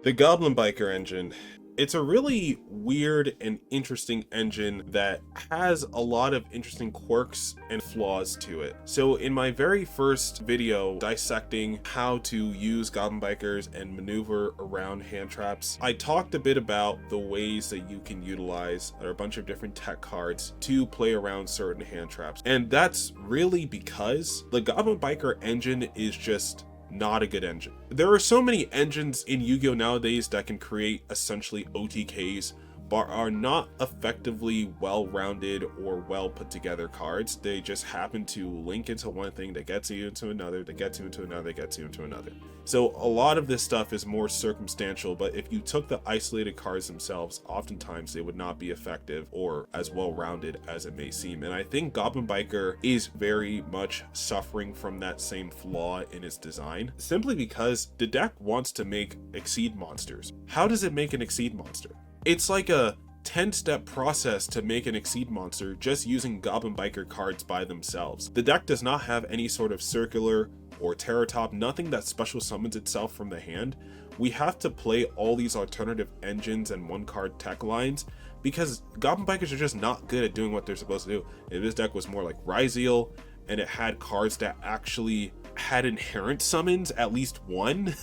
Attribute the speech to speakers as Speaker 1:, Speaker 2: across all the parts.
Speaker 1: The Goblin Biker engine. It's a really weird and interesting engine that has a lot of interesting quirks and flaws to it. So in my very first video dissecting how to use Goblin Bikers and maneuver around hand traps, I talked a bit about the ways that you can utilize a bunch of different tech cards to play around certain hand traps. And that's really because the Goblin Biker engine is just not a good engine. There are so many engines in Yu-Gi-Oh nowadays that can create essentially OTKs, but are not effectively well-rounded or well put together cards. They just happen to link into one thing that gets you into another, that gets you into another, that gets you into another. So a lot of this stuff is more circumstantial, but if you took the isolated cards themselves, oftentimes they would not be effective or as well-rounded as it may seem. And I think Goblin Biker is very much suffering from that same flaw in its design, simply because the deck wants to make Exceed monsters. How does it make an Exceed monster? It's like a 10-step process to make an Exceed monster just using Goblin Biker cards by themselves. The deck does not have any sort of circular or Terrortop, nothing that special summons itself from the hand. We have to play all these alternative engines and one-card tech lines because Goblin Bikers are just not good at doing what they're supposed to do. If this deck was more like Bystial and it had cards that actually had inherent summons, at least one,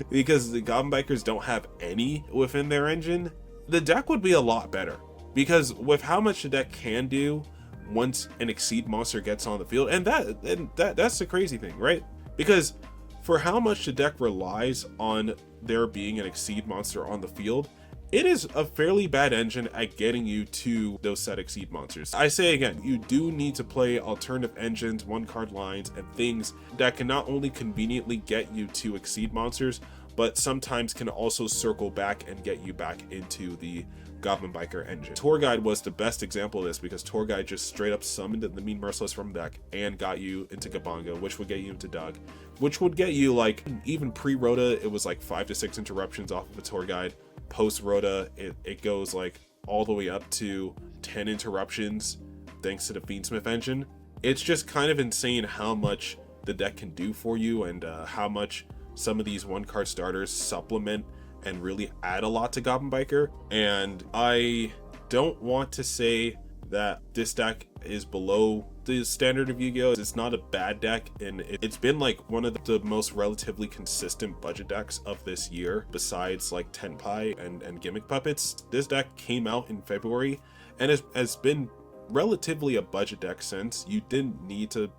Speaker 1: because the Goblin Bikers don't have any within their engine, the deck would be a lot better. Because with how much the deck can do once an Exceed monster gets on the field, and that's the crazy thing, right? Because for how much the deck relies on there being an Exceed monster on the field, it is a fairly bad engine at getting you to those set Exceed monsters. I say again, you do need to play alternative engines, one card lines, and things that can not only conveniently get you to Exceed monsters, but sometimes can also circle back and get you back into the Goblin Biker engine. Tour Guide was the best example of this because Tour Guide just straight up summoned the Mean Merciless from deck and got you into Gabanga, which would get you into Dugg, which would get you, like, even pre-ROTA, it was like 5 to 6 interruptions off of a Tour Guide. Post-ROTA, it goes like all the way up to 10 interruptions thanks to the Fiendsmith engine. It's just kind of insane how much the deck can do for you and how much some of these one card starters supplement and really add a lot to Goblin Biker. And I don't want to say that this deck is below the standard of Yu-Gi-Oh! It's not a bad deck, and it's been like one of the most relatively consistent budget decks of this year, besides like Tenpai and Gimmick Puppets. This deck came out in February and has been relatively a budget deck since. You didn't need to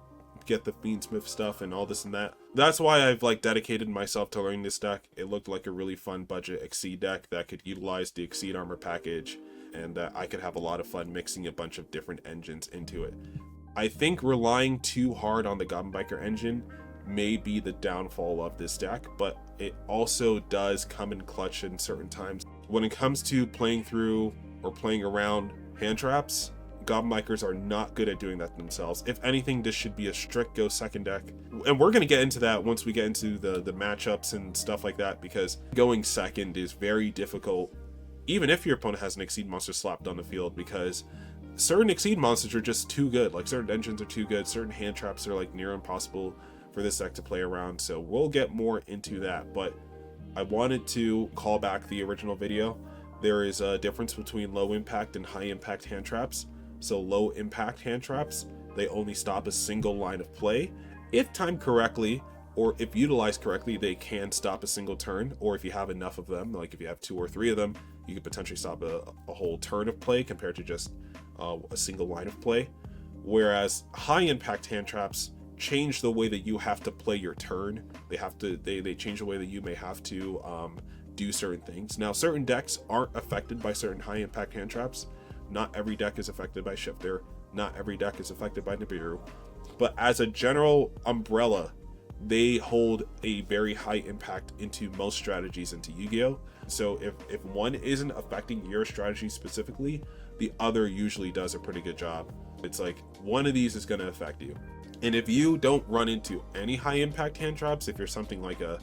Speaker 1: get the Fiendsmith stuff and all this and that. That's why I've like dedicated myself to learning this deck. It looked like a really fun budget Exceed deck that could utilize the Exceed armor package, and I could have a lot of fun mixing a bunch of different engines into it. I think relying too hard on the Goblin Biker engine may be the downfall of this deck, but it also does come in clutch in certain times. When it comes to playing through or playing around hand traps, Goblin Bikers are not good at doing that themselves. If anything, this should be a strict go second deck. And we're going to get into that once we get into the matchups and stuff like that, because going second is very difficult, even if your opponent has an Exceed monster slapped on the field, because certain Exceed monsters are just too good. Like certain engines are too good, certain hand traps are like near impossible for this deck to play around. So we'll get more into that, but I wanted to call back the original video. There is a difference between low impact and high impact hand traps. So low impact hand traps, they only stop a single line of play. If timed correctly, or if utilized correctly, they can stop a single turn, or if you have enough of them, like if you have 2 or 3 of them, you could potentially stop a whole turn of play compared to just a single line of play. Whereas high impact hand traps change the way that you have to play your turn. They change the way that you may have to do certain things. Now, certain decks aren't affected by certain high impact hand traps. Not every deck is affected by Shifter. Not every deck is affected by Nibiru. But as a general umbrella, they hold a very high impact into most strategies into Yu-Gi-Oh! So if one isn't affecting your strategy specifically, the other usually does a pretty good job. It's like one of these is going to affect you. And if you don't run into any high impact hand traps, if you're something like a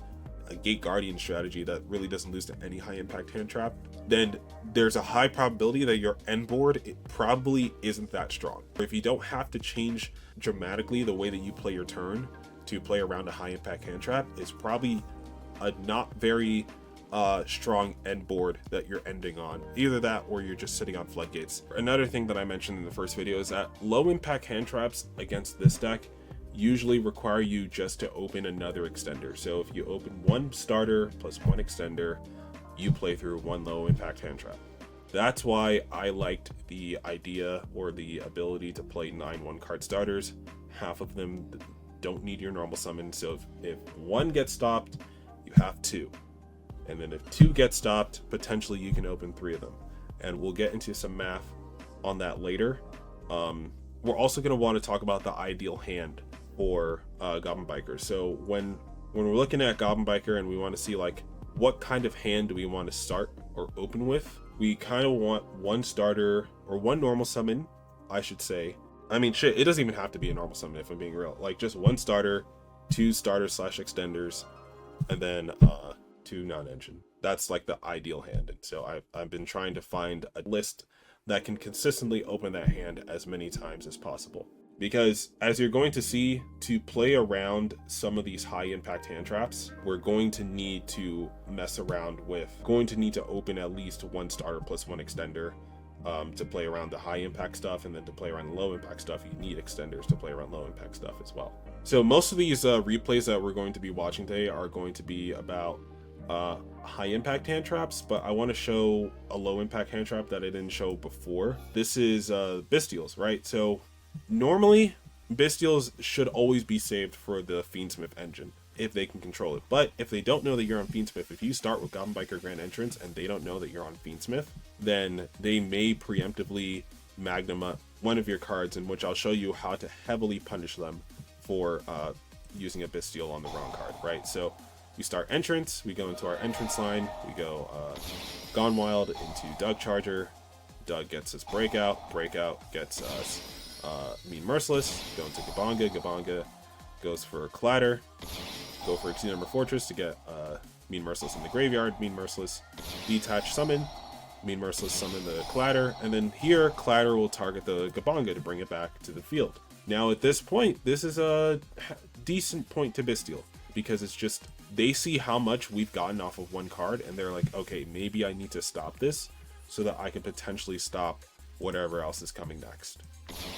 Speaker 1: Gate Guardian strategy that really doesn't lose to any high impact hand trap, then there's a high probability that your end board probably isn't that strong. If you don't have to change dramatically the way that you play your turn to play around a high impact hand trap, it's probably a not very strong end board that you're ending on. Either that or you're just sitting on floodgates. Another thing that I mentioned in the first video is that low impact hand traps against this deck usually require you just to open another extender. So if you open one starter plus one extender, you play through one low impact hand trap. That's why I liked the idea or the ability to play 9 1-card starters. Half of them don't need your normal summon, so if one gets stopped, you have 2. And then if 2 get stopped, potentially you can open 3 of them. And we'll get into some math on that later. We're also going to want to talk about the ideal hand for Goblin Biker. So when we're looking at Goblin Biker and we want to see like what kind of hand do we want to start or open with, we kind of want one starter or one normal summon, I should say. I mean, shit, it doesn't even have to be a normal summon if I'm being real. Like just one starter, 2 starter/extenders, and then 2 non-engine. That's like the ideal hand. And so I've been trying to find a list that can consistently open that hand as many times as possible. Because as you're going to see, to play around some of these high impact hand traps, we're going to need to mess around with, going to need to open at least one starter plus one extender to play around the high impact stuff, and then to play around the low impact stuff, you need extenders to play around low impact stuff as well. So most of these replays that we're going to be watching today are going to be about high impact hand traps, but I want to show a low impact hand trap that I didn't show before. This is Bystials, right? So normally Bystials should always be saved for the Fiendsmith engine if they can control it. But if they don't know that you're on Fiendsmith, if you start with Goblin Biker Grand Entrance and they don't know that you're on Fiendsmith, then they may preemptively magnum up one of your cards, in which I'll show you how to heavily punish them for using a Bystial on the wrong card, right? So we start entrance, we go into our entrance line, we go Gone Wild into Dugg Charger, Dugg gets us Breakout, Breakout gets us Mean Merciless, go into Gabanga, Gabanga goes for Clatter, go for Exceed Number Fortress to get Mean Merciless in the graveyard, Mean Merciless detach summon, Mean Merciless summon the Clatter, and then here Clatter will target the Gabanga to bring it back to the field. Now at this point, this is a decent point to Bystial, because it's just, they see how much we've gotten off of one card and they're like, okay, maybe I need to stop this so that I can potentially stop whatever else is coming next.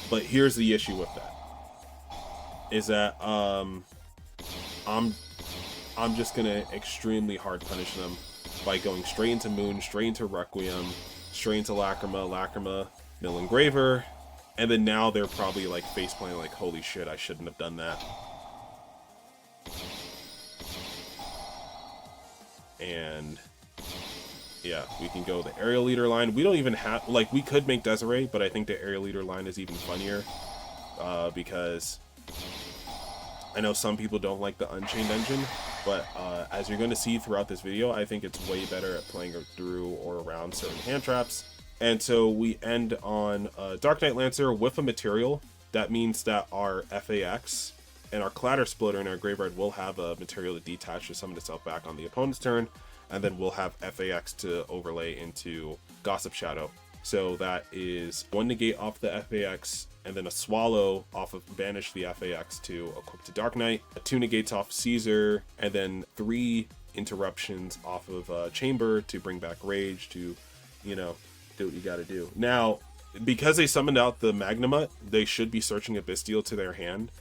Speaker 1: But here's the issue with that, is that I'm just gonna extremely hard punish them by going straight into Moon, straight into Requiem, straight into Lacrima, Mill Engraver, and then now they're probably like faceplanting like, holy shit, I shouldn't have done that. And yeah, we can go the Aerial Leader line. We don't even have, like, we could make Desiree, but I think the Aerial Leader line is even funnier because I know some people don't like the Unchained engine, but as you're going to see throughout this video, I think it's way better at playing through or around certain hand traps. And so we end on Dark Knight Lancer with a material. That means that our FAX and our Clatter Splitter in our graveyard will have a material to detach to summon itself back on the opponent's turn, and then we'll have FAX to overlay into Gossip Shadow. So that is 1 negate off the FAX, and then a Swallow off of banish the FAX to equip to Dark Knight, 2 negates off Caesar, and then 3 interruptions off of Chamber to bring back Rage to, you know, do what you gotta do. Now, because they summoned out the Magnamut, they should be searching a Bystial to their hand,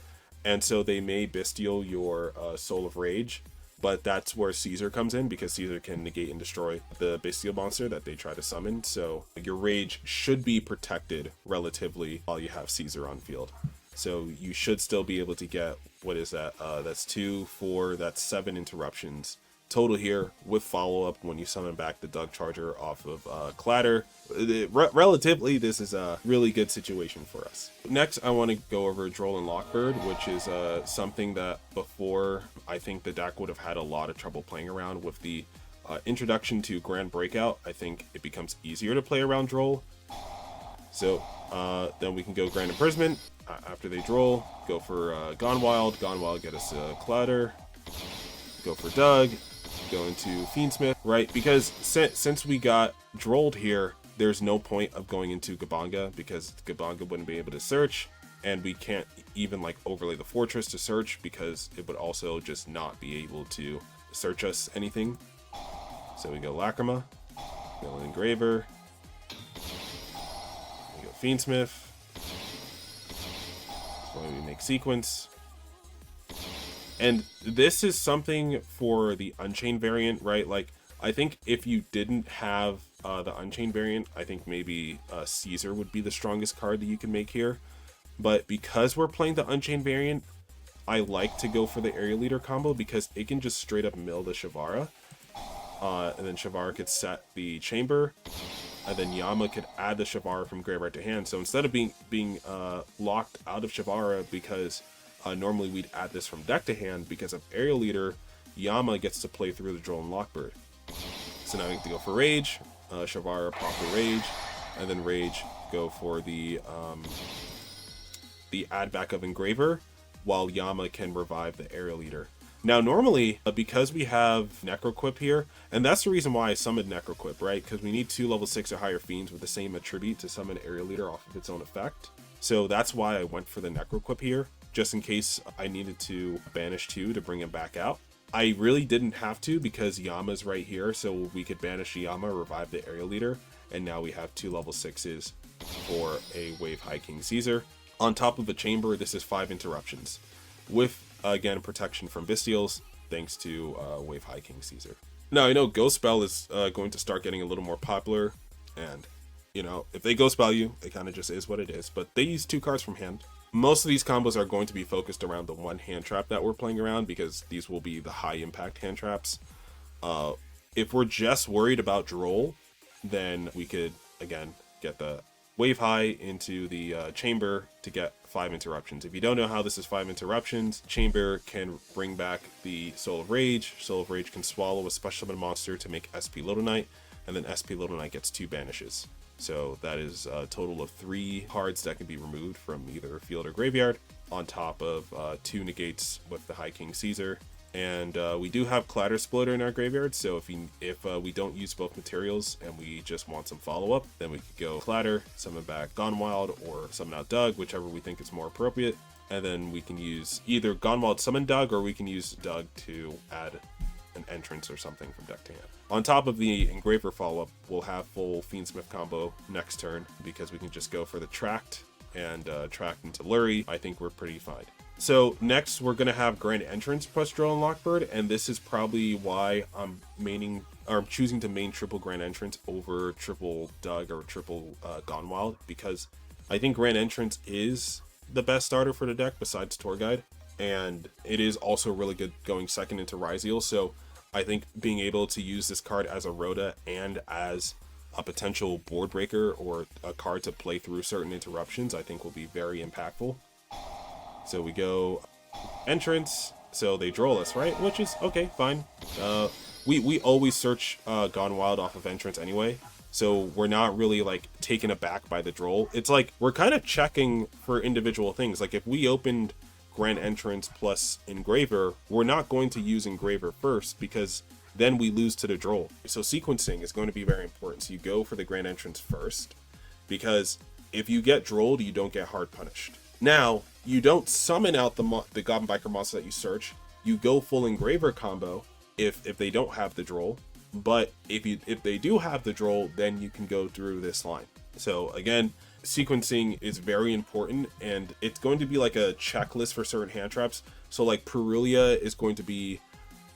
Speaker 1: and so they may Bystial your Soul of Rage, but that's where Caesar comes in, because Caesar can negate and destroy the Bystial monster that they try to summon. So your Rage should be protected relatively while you have Caesar on field. So you should still be able to get, what is that? That's 2, 4, that's 7 interruptions total here with follow-up when you summon back the Dugg Charger off of Clatter. Relatively, this is a really good situation for us. Next, I want to go over Droll and Lockbird, which is something that before I think the deck would have had a lot of trouble playing around. With the introduction to Grand Breakout, I think it becomes easier to play around Droll. So then we can go Grand Imprisonment. After they Droll, go for Gone Wild. Gone Wild, get us Clatter. Go for Dugg. Go into Fiendsmith, right? Because since we got Drolled here, there's no point of going into Gabanga, because Gabanga wouldn't be able to search, and we can't even like overlay the Fortress to search, because it would also just not be able to search us anything. So we go Lacrima, go Engraver, we go Fiendsmith, so we make Sequence. And this is something for the Unchained variant, right? Like, I think if you didn't have the Unchained variant, I think maybe Caesar would be the strongest card that you can make here. But because we're playing the Unchained variant, I like to go for the Area Leader combo because it can just straight up mill the Shavara. And then Shavara could set the chamber, and then Yama could add the Shavara from graveyard to hand. So instead of being locked out of Shavara, because normally we'd add this from deck to hand, because of Area Leader, Yama gets to play through the Droll and Lockbird. So now we get to go for Rage, Shavara pop the Rage, and then Rage go for the add back of Engraver, while Yama can revive the Area Leader. Now, normally, because we have Necroquip here, and that's the reason why I summoned Necroquip, right? Because we need 2 level 6 or higher fiends with the same attribute to summon Area Leader off of its own effect. So that's why I went for the Necroquip here, just in case I needed to banish 2 to bring him back out. I really didn't have to because Yama's right here, so we could banish Yama, revive the Area Leader, and now we have 2 level 6s for a Wave High King Caesar. On top of the chamber, this is 5 interruptions, with, again, protection from Bystials, thanks to Wave High King Caesar. Now, I know Ghost Spell is going to start getting a little more popular, and, you know, if they Ghost Spell you, it kind of just is what it is, but they use 2 cards from hand. Most of these combos are going to be focused around the one hand trap that we're playing around, because these will be the high impact hand traps. If we're just worried about Droll, then we could, again, get the Wave High into the chamber to get 5 interruptions. If you don't know how this is 5 interruptions, chamber can bring back the Soul of Rage. Soul of Rage can swallow a special summon monster to make SP Little Knight, and then SP Little Knight gets 2 banishes. So that is a total of 3 cards that can be removed from either field or graveyard, on top of 2 negates with the High King Caesar. And we do have Clatter Splitter in our graveyard, so if we don't use both materials and we just want some follow-up, then we could go Clatter, summon back Gone Wild, or summon out Dugg, whichever we think is more appropriate. And then we can use either Gone Wild summon Dugg, or we can use Dugg to add an entrance or something from deck to hand. On top of the Engraver follow-up, we'll have full Fiendsmith combo next turn, because we can just go for the Tract and Tract into Lurie. I think we're pretty fine. So next we're going to have Grand Entrance plus Droll and Lockbird, and this is probably why I'm choosing to main triple Grand Entrance over triple Dugg or triple Gone Wild, because I think Grand Entrance is the best starter for the deck besides Tour Guide, and it is also really good going second into Ryzeal. So I think being able to use this card as a ROTA and as a potential board breaker or a card to play through certain interruptions, I think will be very impactful. So we go Entrance, so they Droll us, right? Which is okay, fine. We always search Gone Wild off of Entrance anyway, so we're not really like taken aback by the Droll. It's like we're kind of checking for individual things. Like if we opened Grand Entrance plus Engraver, we're not going to use Engraver first, because then we lose to the Droll. So sequencing is going to be very important. So you go for the Grand Entrance first, because if you get Drolled, you don't get hard punished. Now, you don't summon out the Goblin Biker monster that you search. You go full Engraver combo if they don't have the Droll. But if they do have the Droll, then you can go through this line. So again, sequencing is very important, and it's going to be like a checklist for certain hand traps. So like Purulia is going to be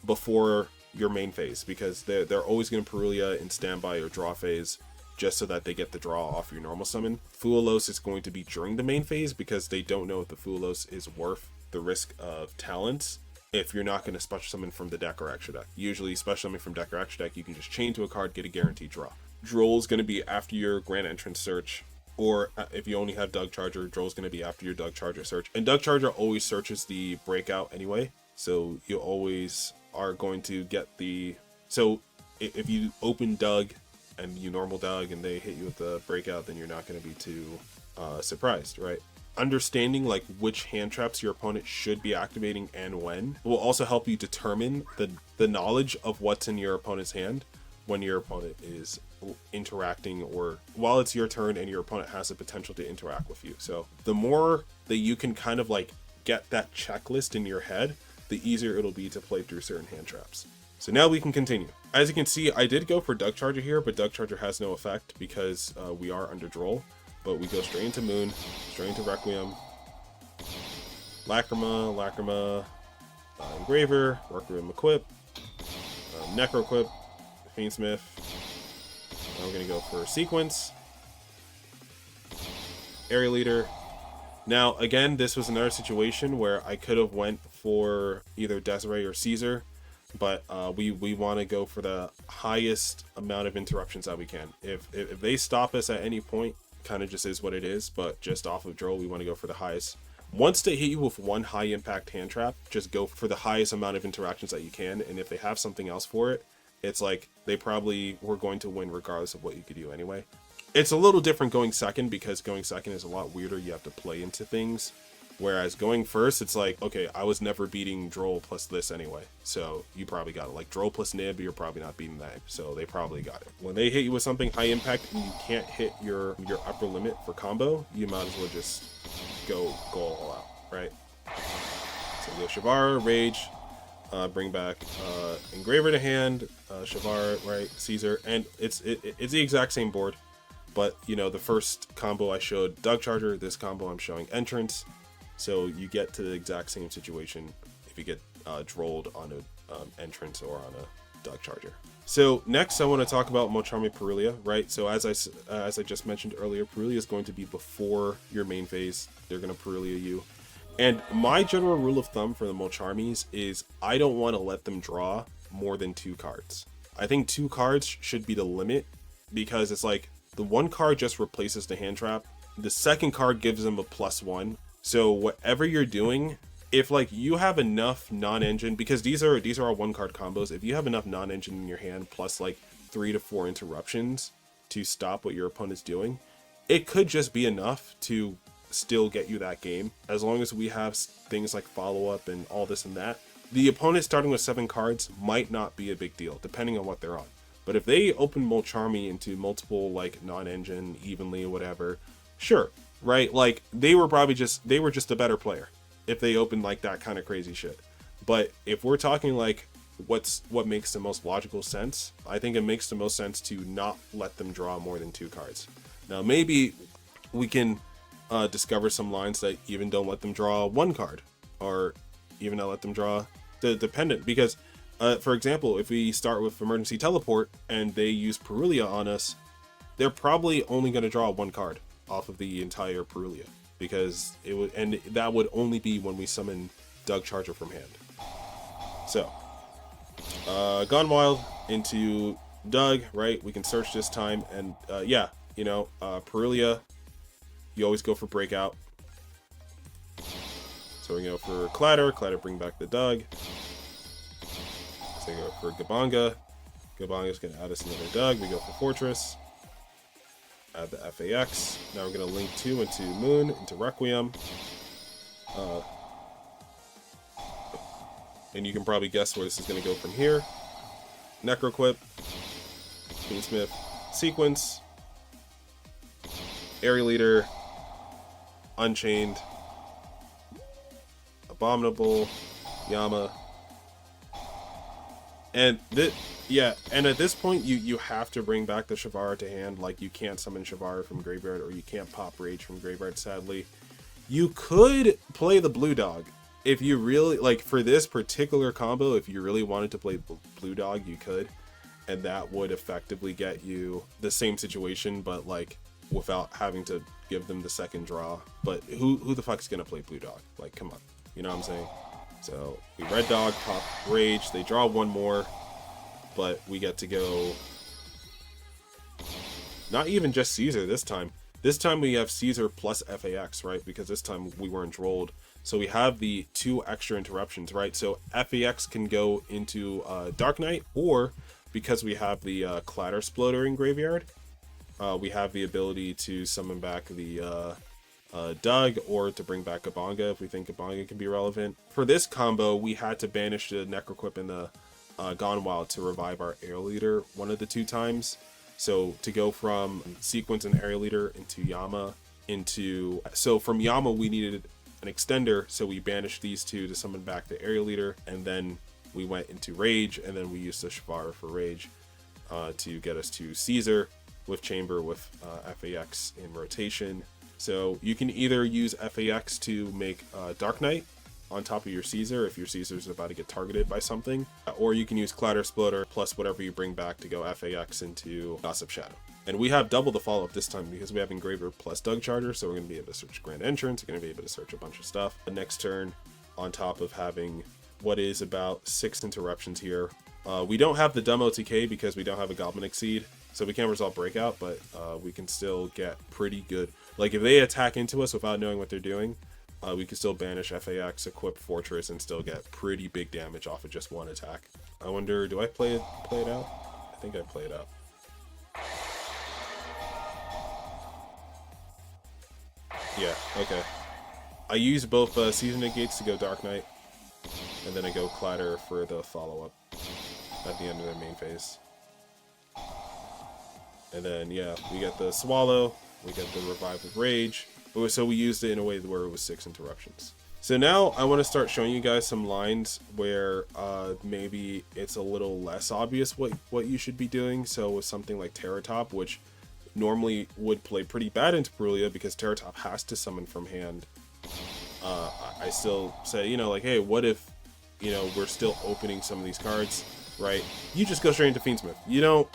Speaker 1: before your main phase, because they're always going to Purulia in standby or draw phase, just so that they get the draw off your normal summon. Fuwalos is going to be during the main phase, because they don't know if the Fuwalos is worth the risk of talents if you're not going to special summon from the deck or extra deck. Usually special summon from deck or extra deck, you can just chain to a card, get a guaranteed draw. Droll is going to be after your Grand Entrance search, or if you only have Dugg Charger, Droll is going to be after your Dugg Charger search. And Dugg Charger always searches the Breakout anyway, so you always are going to get the... So if you open Dugg and you normal Dugg and they hit you with the Breakout, then you're not going to be too surprised, right? Understanding like which hand traps your opponent should be activating and when will also help you determine the knowledge of what's in your opponent's hand when your opponent is interacting, or while it's your turn and your opponent has the potential to interact with you. So the more that you can kind of like get that checklist in your head, the easier it'll be to play through certain hand traps. So now we can continue. As you can see, I did go for Dugg Charger here, but Dugg Charger has no effect because we are under Droll. But we go straight into Moon, straight into Requiem, Lacrima, Engraver, Requiem Equip, Necro Equip, Fiendsmith. Now we're going to go for Sequence, Area Leader. Now, again, this was another situation where I could have went for either Desiree or Caesar, but we want to go for the highest amount of interruptions that we can. If they stop us at any point, kind of just is what it is, but just off of Droll, we want to go for the highest. Once they hit you with one high impact hand trap, just go for the highest amount of interactions that you can, and if they have something else for it, it's like they probably were going to win regardless of what you could do anyway. It's a little different going second, because going second is a lot weirder. You have to play into things, whereas going first, it's like, okay, I was never beating Droll plus this anyway, so you probably got it. Like Droll plus Nib, you're probably not beating that, so they probably got it. When they hit you with something high impact and you can't hit your upper limit for combo, you might as well just go all out, right? So go Shavara, Rage, bring back Engraver to hand, Shavara, right, Caesar, and it's the exact same board, but you know, the first combo I showed Dugg Charger, this combo I'm showing Entrance, so you get to the exact same situation if you get drolled on a Entrance or on a Dugg Charger. So next I want to talk about Mochami Purulia, right? So as I just mentioned earlier, Purulia is going to be before your main phase. They're going to Purulia you. And my general rule of thumb for the Mochamis is I don't want to let them draw more than 2 cards. I think 2 cards should be the limit, because it's like the 1 card just replaces the hand trap. The second card gives them a +1. So whatever you're doing, if like you have enough non-engine, because these are all 1 card combos, if you have enough non-engine in your hand plus like 3 to 4 interruptions to stop what your opponent's doing, it could just be enough to still get you that game. As long as we have things like follow-up and all this and that, the opponent starting with 7 cards might not be a big deal depending on what they're on. But if they open Molcharmi into multiple like non-engine evenly or whatever, sure, right? Like they were just a better player if they opened like that kind of crazy shit. But if we're talking like what makes the most logical sense, I think it makes the most sense to not let them draw more than 2 cards. Now maybe we can discover some lines that even don't let them draw 1 card, or even not let them draw the dependent, because for example, if we start with emergency teleport and they use Purulia on us, they're probably only going to draw 1 card off of the entire Purulia, because it would, and that would only be when we summon Dugg Charger from hand. So Gone Wild into Dugg, right? We can search this time, and yeah, you know, Purulia, you always go for Breakout. So we go for Clatter, bring back the Dugg. So we go for Gabanga. Gabanga's going to add us another Dugg. We go for Fortress. Add the FAX. Now we're going to link 2 into Moon, into Requiem. And you can probably guess where this is going to go from here. Necroquip. Fiendsmith. Sequence. Area Leader. Unchained. Abominable. Yama. And and at this point you have to bring back the Shavara to hand. Like, you can't summon Shavara from graveyard, or you can't pop Rage from graveyard, sadly. You could play the Blue Dog if you really like, for this particular combo. If you really wanted to play Blue Dog, you could, and that would effectively get you the same situation, but like without having to give them the second draw. But who the fuck's gonna play Blue Dog? Like, come on, you know what I'm saying? So we Red Dog, pop Rage, they draw 1 more, but we get to go not even just Caesar this time. This time we have Caesar plus FAX, right? Because this time we weren't drolled. So we have the 2 extra interruptions, right? So FAX can go into Dark Knight, or because we have the Clatter Sploder in graveyard, we have the ability to summon back the Dugg, or to bring back Gabanga if we think Gabanga can be relevant. For this combo, we had to banish the Necroquip and the Gone Wild to revive our Area Leader 1 of the 2 times. So to go from Sequence and Area Leader into Yama, so from Yama we needed an extender, so we banished these 2 to summon back the Area Leader, and then we went into Rage, and then we used the Shvara for Rage to get us to Caesar with Chamber with FAX in rotation. So you can either use FAX to make Dark Knight on top of your Caesar if your Caesar's about to get targeted by something, or you can use Clatter Splitter plus whatever you bring back to go FAX into Gossip Shadow. And we have double the follow-up this time because we have Engraver plus Dugg Charger, so we're going to be able to search Grand Entrance, we're going to be able to search a bunch of stuff. The next turn, on top of having what is about 6 interruptions here, we don't have the dumb OTK because we don't have a Goblin Exceed, so we can't resolve Breakout, but we can still get pretty good. Like, if they attack into us without knowing what they're doing, we can still banish FAX, equip Fortress, and still get pretty big damage off of just one attack. I wonder, do I play it out? I think I play it out. Yeah, okay. I use both Season Negates to go Dark Knight, and then I go Clatter for the follow-up at the end of their main phase. And then, yeah, we get the Swallow, we get the Revive with Rage, so we used it in a way where it was 6 interruptions. So now I want to start showing you guys some lines where maybe it's a little less obvious what you should be doing. So with something like Terrortop, which normally would play pretty bad into Purulia because Terrortop has to summon from hand, I still say, you know, like, hey, what if, you know, we're still opening some of these cards, right? You just go straight into Fiendsmith. You don't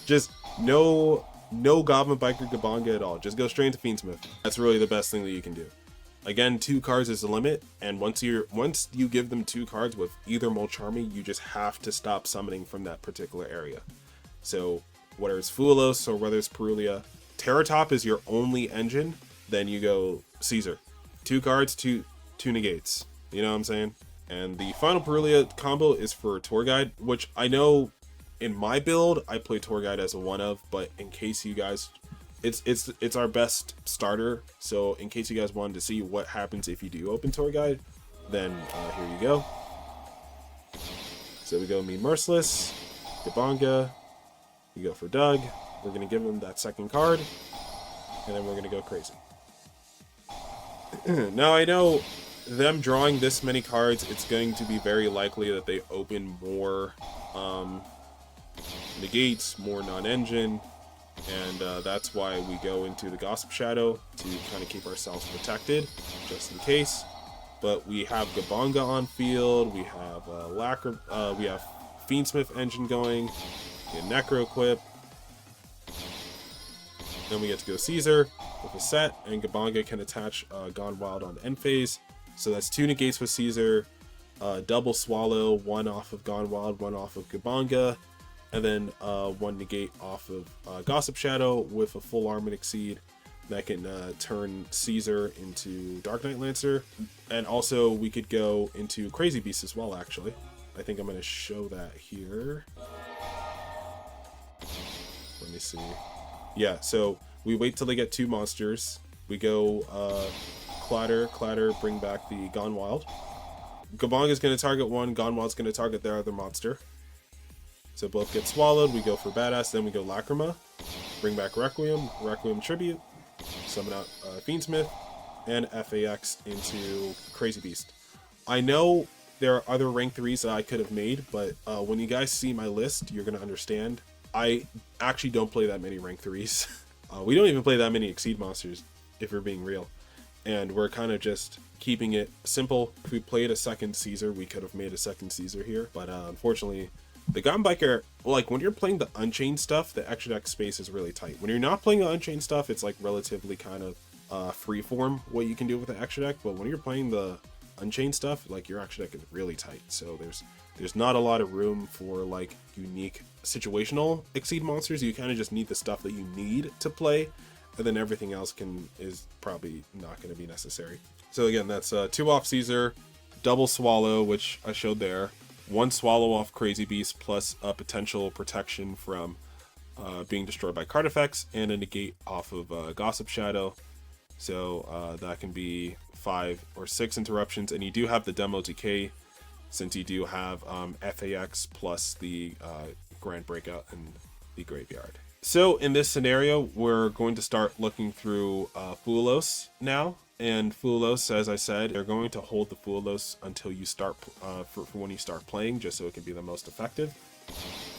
Speaker 1: just no Goblin Biker Gabanga at all. Just go straight into Fiendsmith. That's really the best thing that you can do. Again, 2 cards is the limit, and once you give them 2 cards with either Molcharmy, you just have to stop summoning from that particular area. So whether it's Fuwalos or whether it's Purulia, Terrortop is your only engine, then you go Caesar. 2 cards, 2 negates. You know what I'm saying? And the final Purulia combo is for Tour Guide, which I know in my build I play Tour Guide as a one of, but in case you guys, it's our best starter. So in case you guys wanted to see what happens if you do open Tour Guide, then here you go. So we go Me Merciless, Gabanga, we go for Dugg, we're gonna give him that second card, and then we're gonna go crazy. Now I know them drawing this many cards, it's going to be very likely that they open more negates, more non-engine, and that's why we go into the Gossip Shadow to kind of keep ourselves protected, just in case. But we have Gabanga on field, we have we have Fiendsmith engine going, we have Necro equip, then we get to go Caesar with a set, and Gabanga can attach Gone Wild on end phase. So that's 2 negates with Caesar, double Swallow, 1 off of Gone Wild, 1 off of Gabanga, and then 1 negate off of Gossip Shadow with a full Armament Exceed that can turn Caesar into Dark Knight Lancer. And also we could go into Crazy Beast as well, actually. I think I'm going to show that here. Let me see. Yeah, so we wait till they get 2 monsters. We go Clatter, bring back the Gone Wild. Gabanga is going to target 1, Gone Wild's going to target their other monster. So both get swallowed, we go for Badass, then we go Lacrima, bring back Requiem Tribute, summon out Fiendsmith, and FAX into Crazy Beast. I know there are other rank 3s that I could have made, but when you guys see my list, you're going to understand. I actually don't play that many rank 3s. We don't even play that many Exceed monsters, if we're being real. And we're kind of just keeping it simple. If we played a second Caesar, we could have made a second Caesar here. But unfortunately, the Goblin Biker, like when you're playing the Unchained stuff, the extra deck space is really tight. When you're not playing the Unchained stuff, it's like relatively kind of freeform what you can do with the extra deck. But when you're playing the Unchained stuff, like your extra deck is really tight. So there's not a lot of room for like unique situational Exceed monsters. You kind of just need the stuff that you need to play, and then everything else is probably not going to be necessary. So again, that's 2 off Caesar, double Swallow, which I showed there, 1 Swallow off Crazy Beast, plus a potential protection from being destroyed by card effects, and a negate off of Gossip Shadow. So that can be 5 or 6 interruptions, and you do have the demo decay, since you do have FAX plus the Grand Breakout and the graveyard. So in this scenario, we're going to start looking through Fuwalos now. And Fuwalos, as I said, they're going to hold the Fuwalos until you start, for when you start playing, just so it can be the most effective.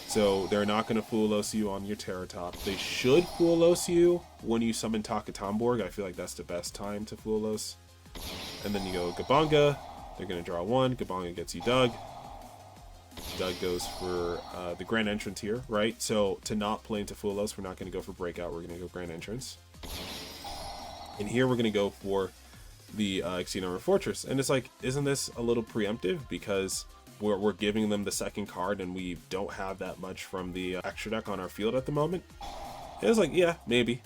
Speaker 1: So they're not going to Fuwalos you on your Terrortop. They should Fuwalos you when you summon Takatomborg. I feel like that's the best time to Fuwalos. And then you go Gabanga. They're going to draw one. Gabanga gets you Dugg. Dugg goes for the Grand Entrance here, right? So to not play into Fuwalos, we're not going to go for Breakout. We're going to go Grand Entrance. And here we're going to go for the Xenomorph Fortress. And it's like, isn't this a little preemptive? Because we're giving them the second card and we don't have that much from the extra deck on our field at the moment. And it's like, yeah, maybe.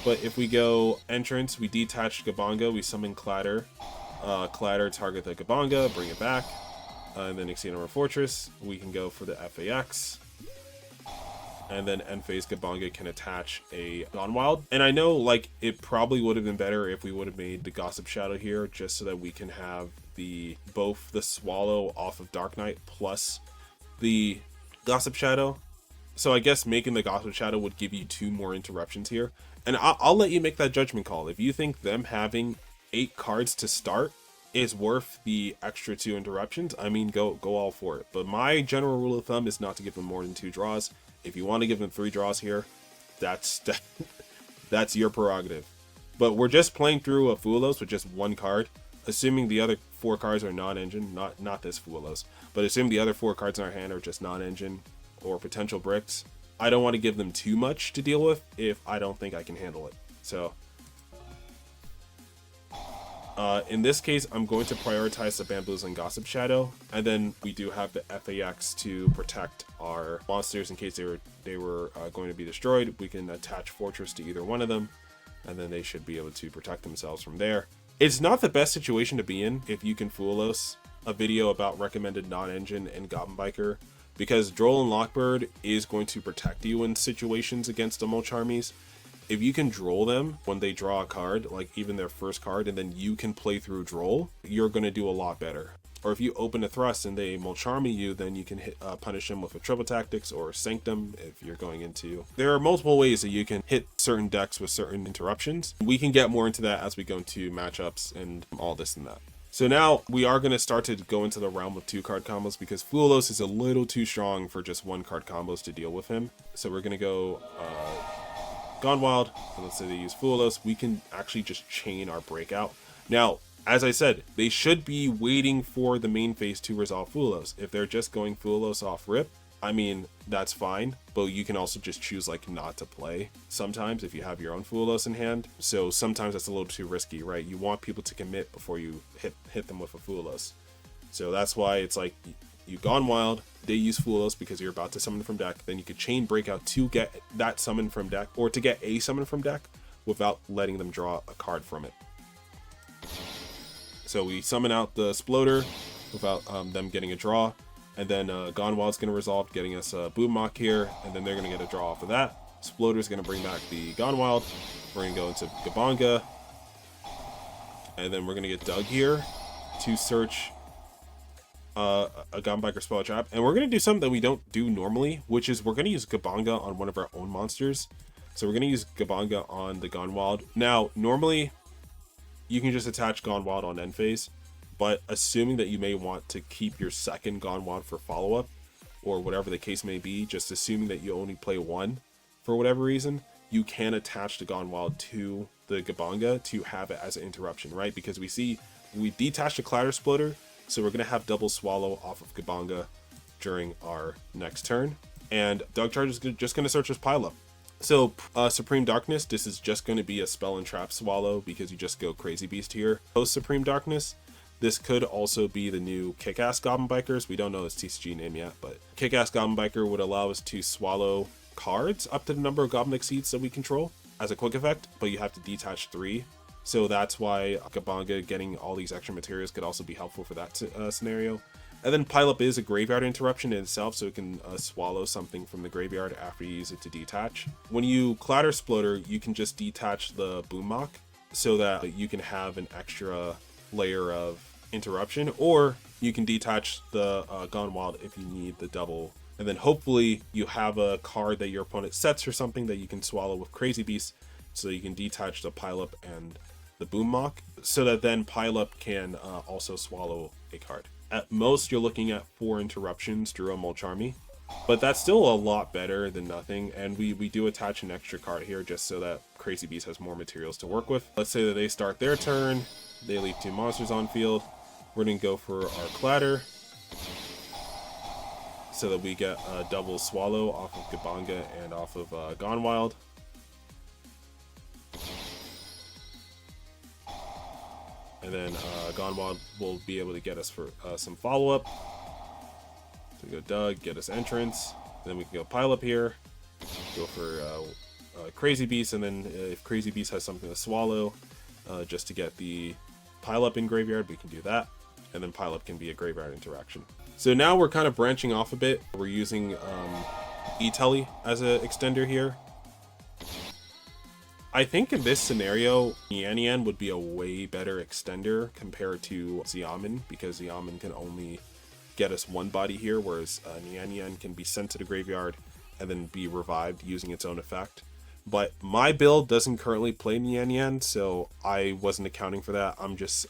Speaker 1: But if we go Entrance, we detach Gabanga, we summon Clatter. Clatter, target the Gabanga, bring it back. And then Xenomorph Fortress, we can go for the FAX. And then end phase Gabanga can attach a Gone Wild. And I know, like, it probably would have been better if we would have made the Gossip Shadow here, just so that we can have both the Swallow off of Dark Knight plus the Gossip Shadow. So I guess making the Gossip Shadow would give you 2 more interruptions here. And I'll let you make that judgment call. If you think them having 8 cards to start is worth the extra 2 interruptions, I mean, go all for it. But my general rule of thumb is not to give them more than 2 draws. If you want to give them 3 draws here, that's your prerogative. But we're just playing through a Fuwalos with just 1 card, assuming the other 4 cards are non-engine, not this Fuwalos, but assuming the other 4 cards in our hand are just non-engine or potential bricks. I don't want to give them too much to deal with if I don't think I can handle it. So in this case, I'm going to prioritize the Bamboozling Gossip Shadow, and then we do have the FAX to protect our monsters in case they were going to be destroyed. We can attach Fortress to either one of them, and then they should be able to protect themselves from there. It's not the best situation to be in if you can Fuwalos a video about recommended non-engine and Goblin Biker, because Droll and Lockbird is going to protect you in situations against the Mulcharmies. If you can Droll them when they draw a card, like even their first card, and then you can play through Droll, you're going to do a lot better. Or if you open a Thrust and they Mulcharmy you, then you can punish them with a Triple Tactics or Sanctum if you're going into... There are multiple ways that you can hit certain decks with certain interruptions. We can get more into that as we go into matchups and all this and that. So now we are going to start to go into the realm of 2-card combos, because Fuwalos is a little too strong for just 1-card combos to deal with him. So we're going to go... Gone Wild, and let's say they use Fuwalos, we can actually just chain our Breakout. Now, as I said, they should be waiting for the main phase to resolve Fuwalos. If they're just going Fuwalos off rip, I mean, that's fine, but you can also just choose like not to play sometimes if you have your own Fuwalos in hand. So sometimes that's a little too risky, right? You want people to commit before you hit them with a Fuwalos. So that's why it's like, you Gone Wild, they use Fuwalos because you're about to summon from deck, then you could chain Breakout to get that summon from deck, or to get a summon from deck without letting them draw a card from it. So we summon out the Sploder without them getting a draw, and then Gone Wild's going to resolve, getting us a Boom Mock here, and then they're going to get a draw off of that. Sploder's going to bring back the Gone Wild. We're going to go into Gabanga, and then we're going to get Dugg here to search a Goblin Biker Spell Trap, and we're going to do something that we don't do normally, which is we're going to use Gabanga on one of our own monsters. So we're going to use Gabanga on the Gone Wild. Now, normally, you can just attach Gone Wild on end phase, but assuming that you may want to keep your second Gone Wild for follow-up, or whatever the case may be, just assuming that you only play one for whatever reason, you can attach the Gone Wild to the Gabanga to have it as an interruption, right? Because we detach the Clatter Splitter, so we're going to have double Swallow off of Gabanga during our next turn. And Dugg Charge is just going to search his pile up. So Supreme Darkness, this is just going to be a Spell and Trap Swallow because you just go Crazy Beast here. Post Supreme Darkness, this could also be the new Kick-Ass Goblin Bikers. We don't know his TCG name yet, but Kick-Ass Goblin Biker would allow us to swallow cards up to the number of Goblin Exceeds that we control as a quick effect, but you have to detach 3. So that's why Gabanga getting all these extra materials could also be helpful for that scenario. And then Pile Up is a graveyard interruption in itself, so it can swallow something from the graveyard after you use it to detach. When you Clatter Sploder, you can just detach the Boom Mock so that you can have an extra layer of interruption, or you can detach the Gone Wild if you need the double And then hopefully you have a card that your opponent sets or something that you can swallow with Crazy Beast, so you can detach the Pileup and the Boom Mock, so that then Pileup can also swallow a card. At most, you're looking at 4 interruptions Droll Molcharmy, but that's still a lot better than nothing. And we do attach an extra card here just so that Crazy Beast has more materials to work with. Let's say that they start their turn, they leave 2 monsters on field. We're going to go for our Clatter, so that we get a double swallow off of Gabanga and off of Gone Wild. And then Gone Wild will be able to get us for some follow-up. So we go Dugg, get us entrance. Then we can go Pileup here, go for Crazy Beast, and then if Crazy Beast has something to swallow, just to get the Pileup in graveyard, we can do that. And then Pileup can be a graveyard interaction. So now we're kind of branching off a bit. We're using E-Tele as an extender here. I think in this scenario, Nian would be a way better extender compared to Xiamen, because Xiamen can only get us 1 body here, whereas Nian can be sent to the graveyard and then be revived using its own effect. But my build doesn't currently play Nian, so I wasn't accounting for that.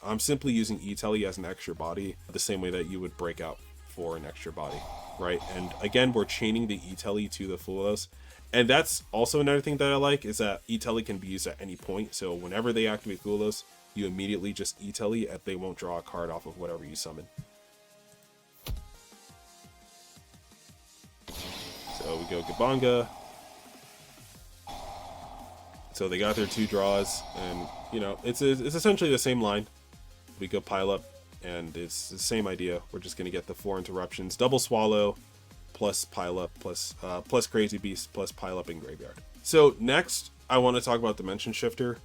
Speaker 1: I'm simply using E-Tele as an extra body, the same way that you would Breakout for an extra body, right? And again, we're chaining the E-Tele to the Fuwalos. And that's also another thing that I like, is that E-Tele can be used at any point. So whenever they activate Fuwalos, you immediately just E-Tele, and they won't draw a card off of whatever you summon. So we go Gabanga. So they got their 2 draws, and you know, it's essentially the same line. We go Pileup, and it's the same idea. We're just gonna get the 4 interruptions, double swallow, plus Pileup, plus Crazy Beast, plus Pileup in graveyard. So next, I want to talk about Dimension Shifter.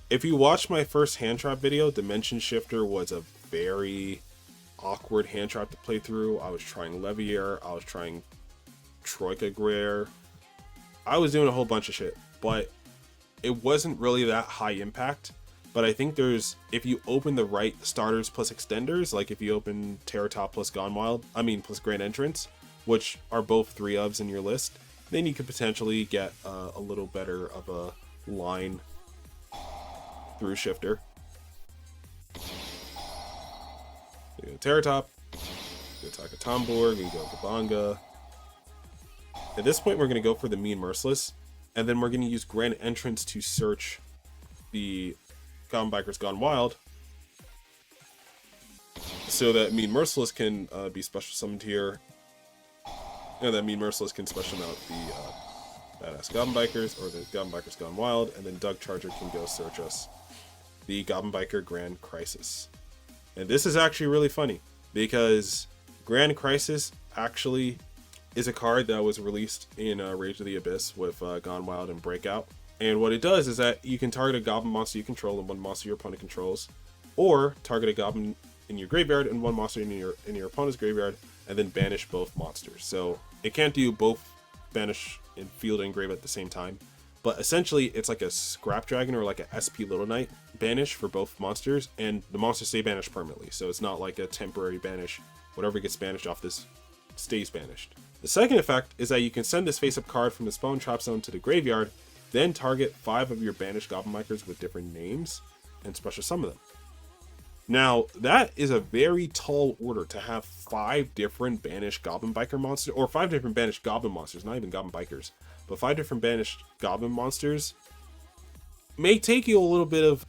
Speaker 1: If you watched my first hand trap video, Dimension Shifter was a very awkward hand trap to play through. I was trying Levier, I was trying Troika Greer, I was doing a whole bunch of shit, but it wasn't really that high impact. But I think if you open the right starters plus extenders, like if you open Terrortop plus plus Grand Entrance, which are both 3 ofs in your list, then you could potentially get a little better of a line through Shifter. We go Terrortop, we attack a Tomborg, we go Gabanga. At this point, we're going to go for the Mean Merciless, and then we're going to use Grand Entrance to search the Goblin Bikers Gone Wild, so that Mean Merciless can be special summoned here, and that Mean Merciless can special mount the Badass Goblin Bikers, or the Goblin Bikers Gone Wild, and then Dugg Charger can go search us the Goblin Biker Grand Crisis. And this is actually really funny, because Grand Crisis actually is a card that was released in Rage of the Abyss with Gone Wild and Breakout. And what it does is that you can target a goblin monster you control and 1 monster your opponent controls, or target a goblin in your graveyard and 1 monster in your opponent's graveyard, and then banish both monsters. So it can't do both banish and field and grave at the same time, but essentially it's like a Scrap Dragon or like a SP Little Knight banish for both monsters, and the monsters stay banished permanently. So it's not like a temporary banish. Whatever gets banished off this stays banished. The second effect is that you can send this face-up card from the spawn trap zone to the graveyard, then target 5 of your banished Goblin Bikers with different names, and special summon them. Now, that is a very tall order to have 5 different banished Goblin Biker monsters, or 5 different banished Goblin monsters, not even Goblin Bikers, but 5 different banished Goblin monsters. May take you a little bit of,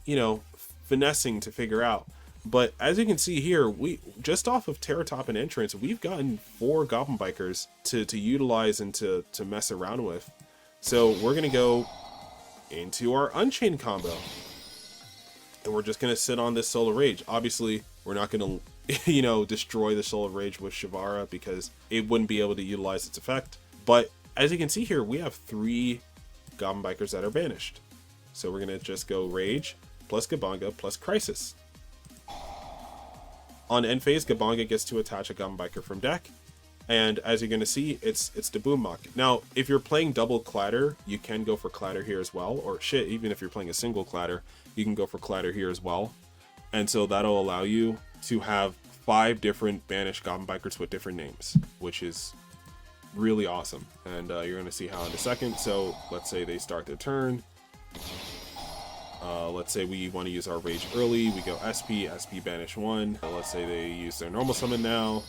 Speaker 1: finessing to figure out. But as you can see here, we just off of Terrortop and Entrance, we've gotten 4 Goblin Bikers to utilize and to mess around with. So we're going to go into our Unchained combo. And we're just going to sit on this Soul of Rage. Obviously, we're not going to, destroy the Soul of Rage with Shavara, because it wouldn't be able to utilize its effect. But as you can see here, we have 3 Goblin Bikers that are banished. So we're going to just go Rage, plus Gabanga, plus Crisis. On end phase, Gabanga gets to attach a Goblin Biker from deck, and as you're going to see, it's the Boom Mock. Now, if you're playing double Clatter, you can go for Clatter here as well, or even if you're playing a single Clatter, you can go for Clatter here as well. And so that'll allow you to have 5 different banished Goblin Bikers with different names, which is really awesome. And you're going to see how in a second. So let's say they start their turn. Let's say we want to use our rage early. We go SP, SP banish 1. Let's say they use their normal summon now.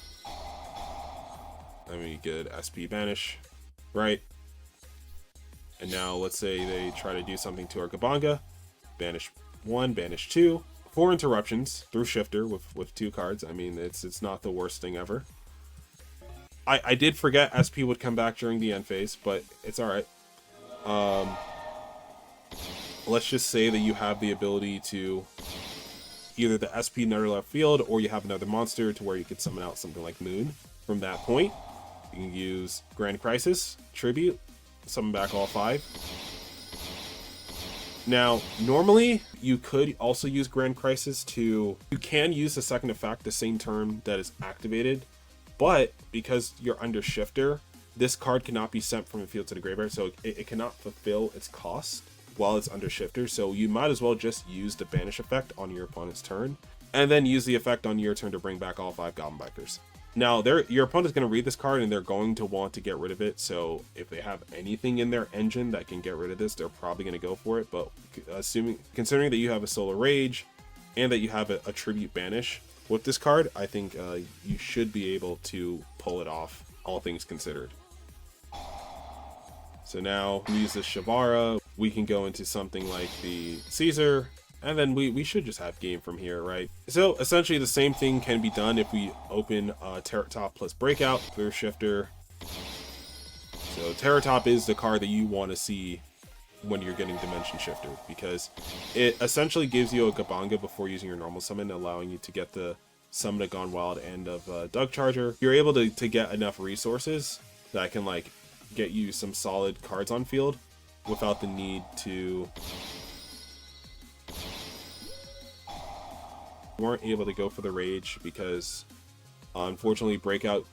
Speaker 1: And we get SP banish, right? And now let's say they try to do something to our Gabanga. Banish 1, banish 2. 4 interruptions through shifter with 2 cards. I mean, it's not the worst thing ever. I did forget SP would come back during the end phase, but it's alright. Let's just say that you have the ability to either the SP another left field, or you have another monster to where you could summon out something like Moon. From that point, you can use Grand Crisis, Tribute, summon back all 5. Now, normally, you could also use Grand Crisis to... You can use the second effect the same turn that is activated, but because you're under Shifter, this card cannot be sent from the field to the graveyard, so it cannot fulfill its cost while it's under Shifter, so you might as well just use the Banish effect on your opponent's turn, and then use the effect on your turn to bring back all 5 Goblin Bikers. Now, your opponent's going to read this card, and they're going to want to get rid of it, so if they have anything in their engine that can get rid of this, they're probably going to go for it, but considering that you have a Solar Rage, and that you have a Tribute Banish with this card, I think you should be able to pull it off, all things considered. So now, we use the Shavara, we can go into something like the Caesar, and then we should just have game from here, right? So essentially the same thing can be done if we open Terrortop plus Breakout through Shifter. So Terrortop is the card that you want to see when you're getting Dimension Shifter, because it essentially gives you a Gabanga before using your normal summon, allowing you to get the Summon a Gone Wild end of Dugg Charger. You're able to get enough resources that can like get you some solid cards on field without the need to... weren't able to go for the Rage because unfortunately Breakout,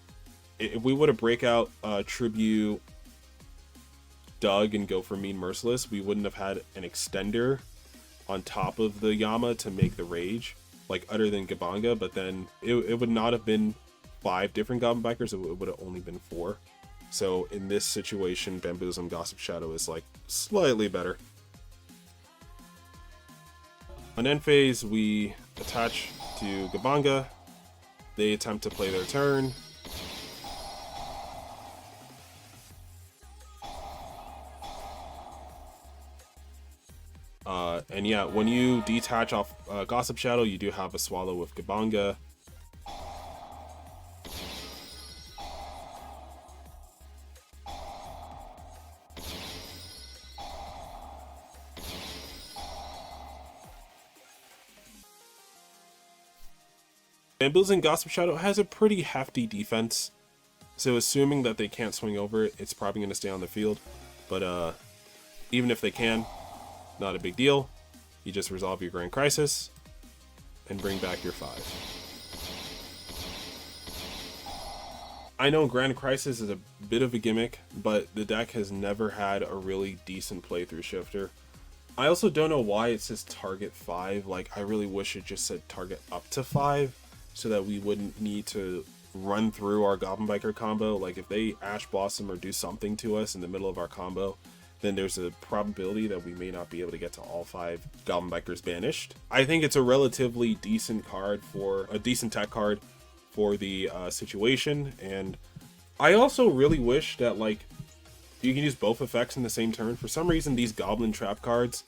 Speaker 1: if we would have Breakout Tribute Dugg and go for Mean Merciless, we wouldn't have had an extender on top of the Yama to make the Rage, like other than Gabanga, but then it would not have been 5 different Goblin Bikers, it would have only been 4. So in this situation, Bamboozle and Gossip Shadow is like slightly better. On end phase, we attach to Gabanga. They attempt to play their turn. And yeah, when you detach off Gossip Shadow, you do have a Swallow with Gabanga. Bamboozle and Gossip Shadow has a pretty hefty defense, so assuming that they can't swing over it, it's probably going to stay on the field. But even if they can, not a big deal. You just resolve your Grand Crisis and bring back your 5. I know Grand Crisis is a bit of a gimmick, but the deck has never had a really decent play through Shifter. I also don't know why it says target 5. Like, I really wish it just said target up to 5, so that we wouldn't need to run through our Goblin Biker combo. Like, if they Ash Blossom or do something to us in the middle of our combo, then there's a probability that we may not be able to get to all 5 Goblin Bikers banished. I think it's a relatively decent card for a decent tech card for the situation, and I also really wish that like you can use both effects in the same turn. For some reason, these Goblin Trap cards,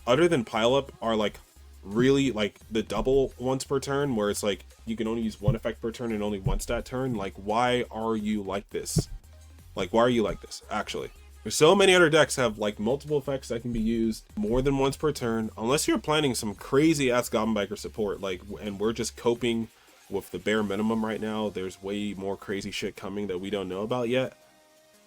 Speaker 1: other than Pile Up, are like really like the double once per turn, where it's like you can only use 1 effect per turn and only 1 stat turn. Like, why are you like this? Like, why are you like this, actually? There's so many other decks have like multiple effects that can be used more than once per turn, unless you're planning some crazy ass Goblin Biker support, like, and we're just coping with the bare minimum right now. There's way more crazy shit coming that we don't know about yet.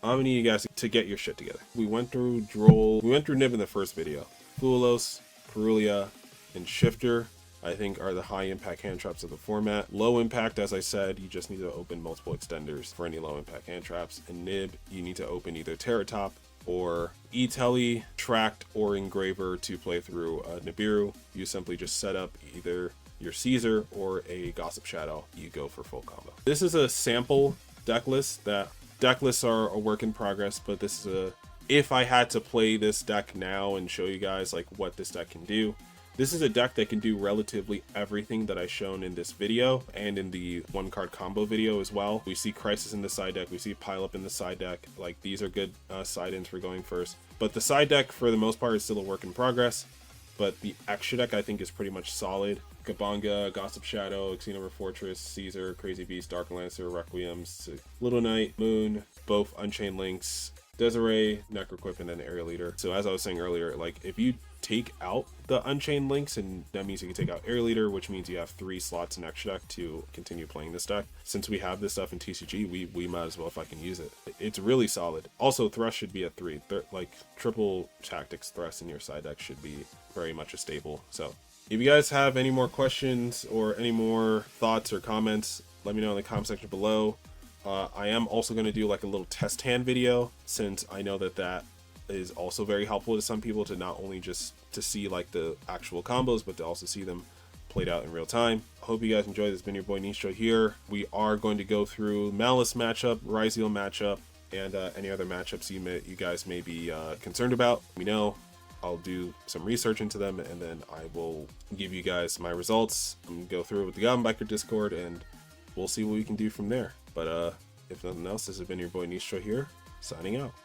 Speaker 1: I'm gonna need you guys to get your shit together. We went through Droll, we went through Nib in the first video. Fuwalos, Purulia, and Shifter, I think, are the high impact hand traps of the format. Low impact, as I said, you just need to open multiple extenders for any low impact hand traps. And Nib, you need to open either Terrortop or E-Tele, Tract, or Engraver to play through Nibiru. You simply just set up either your Caesar or a Gossip Shadow. You go for full combo. This is a sample deck list that deck lists are a work in progress, but this is if I had to play this deck now and show you guys like what this deck can do, this is a deck that can do relatively everything that I've shown in this video and in the one card combo video as well. We see Crisis in the side deck, we see Pile Up in the side deck. Like, these are good side ins for going first. But the side deck, for the most part, is still a work in progress. But the extra deck, I think, is pretty much solid. Kabanga, Gossip Shadow, Xenover Fortress, Caesar, Crazy Beast, Dark Lancer, Requiem, Little Knight, Moon, both Unchained Links, Desiree, Necroquip, and then Aerial Leader. So as I was saying earlier, like, if you take out the Unchained Links, and that means you can take out Aerial Leader, which means you have 3 slots in extra deck to continue playing this deck. Since we have this stuff in TCG, we might as well if I can use it. It's really solid. Also, Thrust should be at 3. Like, triple tactics Thrust in your side deck should be very much a staple. So if you guys have any more questions or any more thoughts or comments, let me know in the comment section below. I am also going to do like a little test hand video, since I know that that is also very helpful to some people, to not only just to see like the actual combos, but to also see them played out in real time. I hope you guys enjoyed. This has been your boy Nistro here. We are going to go through Malice matchup, Ryzeal matchup, and any other matchups you guys may be concerned about. Let me know. I'll do some research into them, and then I will give you guys my results and go through it with the Goblin Biker Discord, and we'll see what we can do from there. But if nothing else, this has been your boy Nistro here, signing out.